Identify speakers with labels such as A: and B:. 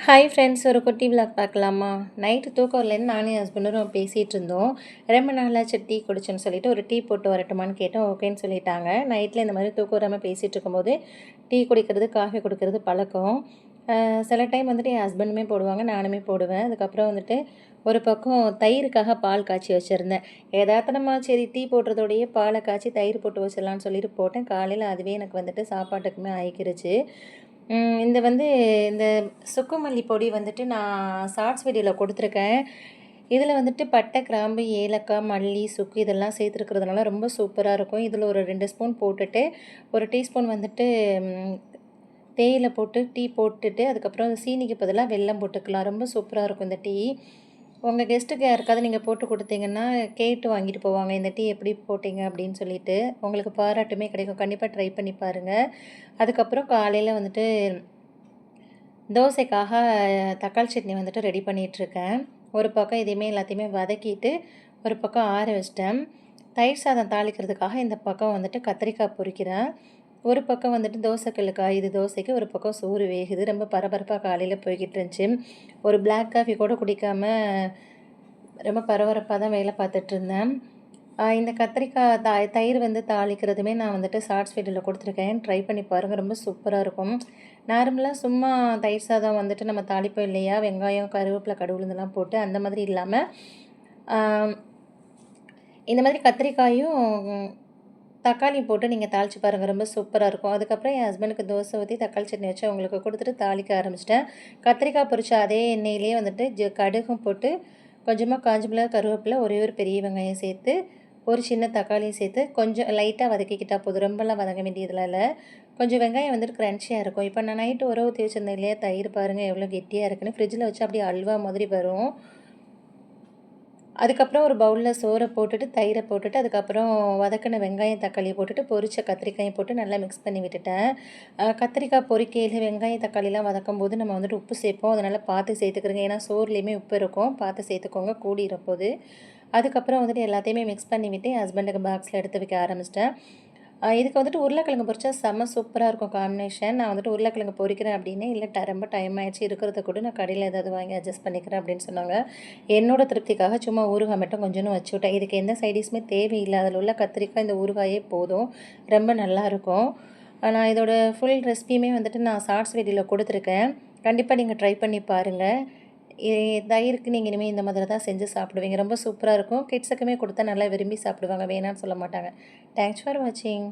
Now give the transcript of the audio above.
A: Hi friends, ஒரு குட்டி vlog பார்க்கலாமா? நைட்டு தூக்கம் வரலேன்னு நானும் என் ஹஸ்பண்டும் பேசிகிட்டு இருந்தோம். ரொம்ப நாளாச்சு டீ குடிச்சேன்னு சொல்லிட்டு ஒரு டீ போட்டு வரட்டுமான்னு கேட்டோம். ஓகேன்னு சொல்லிட்டாங்க. நைட்டில் இந்த மாதிரி தூக்கம் வராமல் பேசிகிட்டு இருக்கும்போது டீ குடிக்கிறது, காஃபி குடிக்கிறது பழக்கம். சில டைம் வந்துட்டு என் ஹஸ்பண்டுமே போடுவாங்க, நானுமே போடுவேன். அதுக்கப்புறம் வந்துட்டு ஒரு பக்கம் தயிருக்காக பால் காய்ச்சி வச்சுருந்தேன். எதார்த்தமா சரி டீ போடுறதோடையே பாலை காய்ச்சி தயிர் போட்டு வச்சிடலான்னு சொல்லிட்டு போட்டேன். காலையில் அதுவே எனக்கு வந்துட்டு சாப்பாட்டுக்குமே ஆயிக்கிருச்சு. இந்த வந்து இந்த சுக்குமல்லி பொடி வந்துட்டு நான் ஷார்ட்ஸ் வீடியோவில் கொடுத்துருக்கேன். இதில் வந்துட்டு பட்டை, கிராம்பு, ஏலக்காய், மல்லி, சுக்கு இதெல்லாம் சேர்த்துருக்கிறதுனால ரொம்ப சூப்பராக இருக்கும். இதில் ஒரு 2 ஸ்பூன் போட்டுட்டு, ஒரு டீஸ்பூன் வந்துட்டு தேயிலை போட்டு டீ போட்டுட்டு, அதுக்கப்புறம் சீனிக்கு பதிலாக வெல்லம் போட்டுக்கலாம். ரொம்ப சூப்பராக இருக்கும் இந்த டீ. உங்கள் கெஸ்ட்டுக்கு யாருக்காவது நீங்கள் போட்டு கொடுத்தீங்கன்னா கேட்டு வாங்கிட்டு போவாங்க. இந்த டீ எப்படி போட்டீங்க அப்படின்னு சொல்லிட்டு. உங்களுக்கு பாராட்டுமே கிடைக்கும். கண்டிப்பாக ட்ரை பண்ணி பாருங்கள். அதுக்கப்புறம் காலையில் வந்துட்டு தோசைக்காக தக்காளி சட்னி வந்துட்டு ரெடி பண்ணிகிட்ருக்கேன். ஒரு பக்கம் இதையுமே எல்லாத்தையுமே வதக்கிட்டு ஒரு பக்கம் ஆற வச்சிட்டேன். தயிர் சாதம் தாளிக்கிறதுக்காக இந்த பக்கம் வந்துட்டு கத்திரிக்காய் பொரிக்கிறேன். ஒரு பக்கம் வந்துட்டு தோசைக்கல்லு காயுது தோசைக்கு, ஒரு பக்கம் சோறு வேகுது. ரொம்ப பரபரப்பாக காலையில் போய்கிட்டு இருந்துச்சு. ஒரு பிளாக் காஃபி கூட குடிக்காம ரொம்ப பரபரப்பாக தான் வேலை பார்த்துட்ருந்தேன். இந்த கத்திரிக்காய் தயிர் வந்து தாளிக்கிறதுமே நான் வந்துட்டு ஷார்ட்ஸ் வீடியோவில் கொடுத்துருக்கேன். ட்ரை பண்ணி பாருங்கள். ரொம்ப சூப்பராக இருக்கும். நார்மலாக சும்மா தயிர் சாதம் வந்துட்டு நம்ம தாளிப்போம் இல்லையா? வெங்காயம், கருவேப்பிலை, கடுகு உளுந்தெல்லாம் போட்டு அந்த மாதிரி இல்லாமல் இந்த மாதிரி கத்திரிக்காயும் தக்காளி போட்டு நீங்கள் தாளித்து பாருங்கள். ரொம்ப சூப்பராக இருக்கும். அதுக்கப்புறம் என் ஹஸ்பண்டுக்கு தோசை ஊற்றி தக்காளி சட்னி வச்சு அவங்களுக்கு கொடுத்துட்டு தாளிக்க ஆரம்பிச்சிட்டேன். கத்திரிக்காய் பொரிச்ச அதே எண்ணெயிலே வந்துட்டு கடுகும் போட்டு கொஞ்சமாக காஞ்ச மிளகாய், கருவேப்பிலை, ஒரே ஒரு பெரிய வெங்காயம் சேர்த்து, ஒரு சின்ன தக்காளியும் சேர்த்து கொஞ்சம் லைட்டாக வதக்கிக்கிட்டால் போதும். ரொம்பலாம் வதங்க வேண்டியதில் இல்லை. கொஞ்சம் வெங்காயம் வந்துட்டு க்ரன்ச்சியாக இருக்கும். இப்போ நான் நைட்டு ஊற ஊற்றி வச்சுருந்தேன் இல்லையா தயிர் பாருங்கள் எவ்வளோ கெட்டியாக இருக்குன்னு. ஃப்ரிட்ஜில் வச்சு அப்படியே அல்வா மாதிரி வரும். அதுக்கப்புறம் ஒரு பவுலில் சோறை போட்டுட்டு, தயிரை போட்டுட்டு, அதுக்கப்புறம் வதக்கின வெங்காயம், தக்காளியை போட்டுட்டு, பொரிச்ச கத்திரிக்காயும் போட்டு நல்லா மிக்ஸ் பண்ணி விட்டுட்டேன். கத்திரிக்காய் பொரிக்கையில் வெங்காயம், தக்காளிலாம் வதக்கும்போது நம்ம வந்துட்டு உப்பு சேர்ப்போம். அதனால் பார்த்து சேர்த்துக்கிறங்க. ஏன்னா சோறுலேயுமே உப்பு இருக்கும். பார்த்து சேர்த்துக்கோங்க, கூடிற போது. அதுக்கப்புறம் வந்துட்டு எல்லாத்தையுமே மிக்ஸ் பண்ணி விட்டு என் ஹஸ்பண்டுக்கு பாக்ஸில் எடுத்து வைக்க ஆரம்பிச்சிட்டேன். இதுக்கு வந்துட்டு உருளைக்கிழங்கு பொரிச்சா செம்ம சூப்பராக இருக்கும் காம்பினேஷன். நான் வந்துட்டு உருளைக்கிழங்கு பொரிக்கிறேன் அப்படின்னு, இல்லை ரொம்ப டைம் ஆயிடுச்சு இருக்கிறத கூட நான் கடையில் ஏதாவது வாங்கி அட்ஜஸ்ட் பண்ணிக்கிறேன் அப்படின்னு சொன்னாங்க. என்னோட திருப்திக்காக சும்மா ஊறுகாய் மட்டும் கொஞ்சோன்னு வச்சு விட்டேன். இதுக்கு எந்த சைடிஷுமே தேவையில்லை. அதில் உள்ள கத்திரிக்காய், இந்த ஊறுகாயே போதும். ரொம்ப நல்லாயிருக்கும். நான் இதோட ஃபுல் ரெசிபியுமே வந்துட்டு நான் ஷார்ட்ஸ் வீடியோவில் கொடுத்துருக்கேன். கண்டிப்பாக நீங்கள் ட்ரை பண்ணி பாருங்கள். தயிருக்கு நீங்கள் இனிமேல் இந்த மாதிரி தான் செஞ்சு சாப்பிடுவீங்க. ரொம்ப சூப்பராக இருக்கும். கிட்ஸுக்குமே கொடுத்தா நல்லா விரும்பி சாப்பிடுவாங்க. வேணான்னு சொல்ல மாட்டாங்க. தேங்க்ஸ் ஃபார் வாட்சிங்.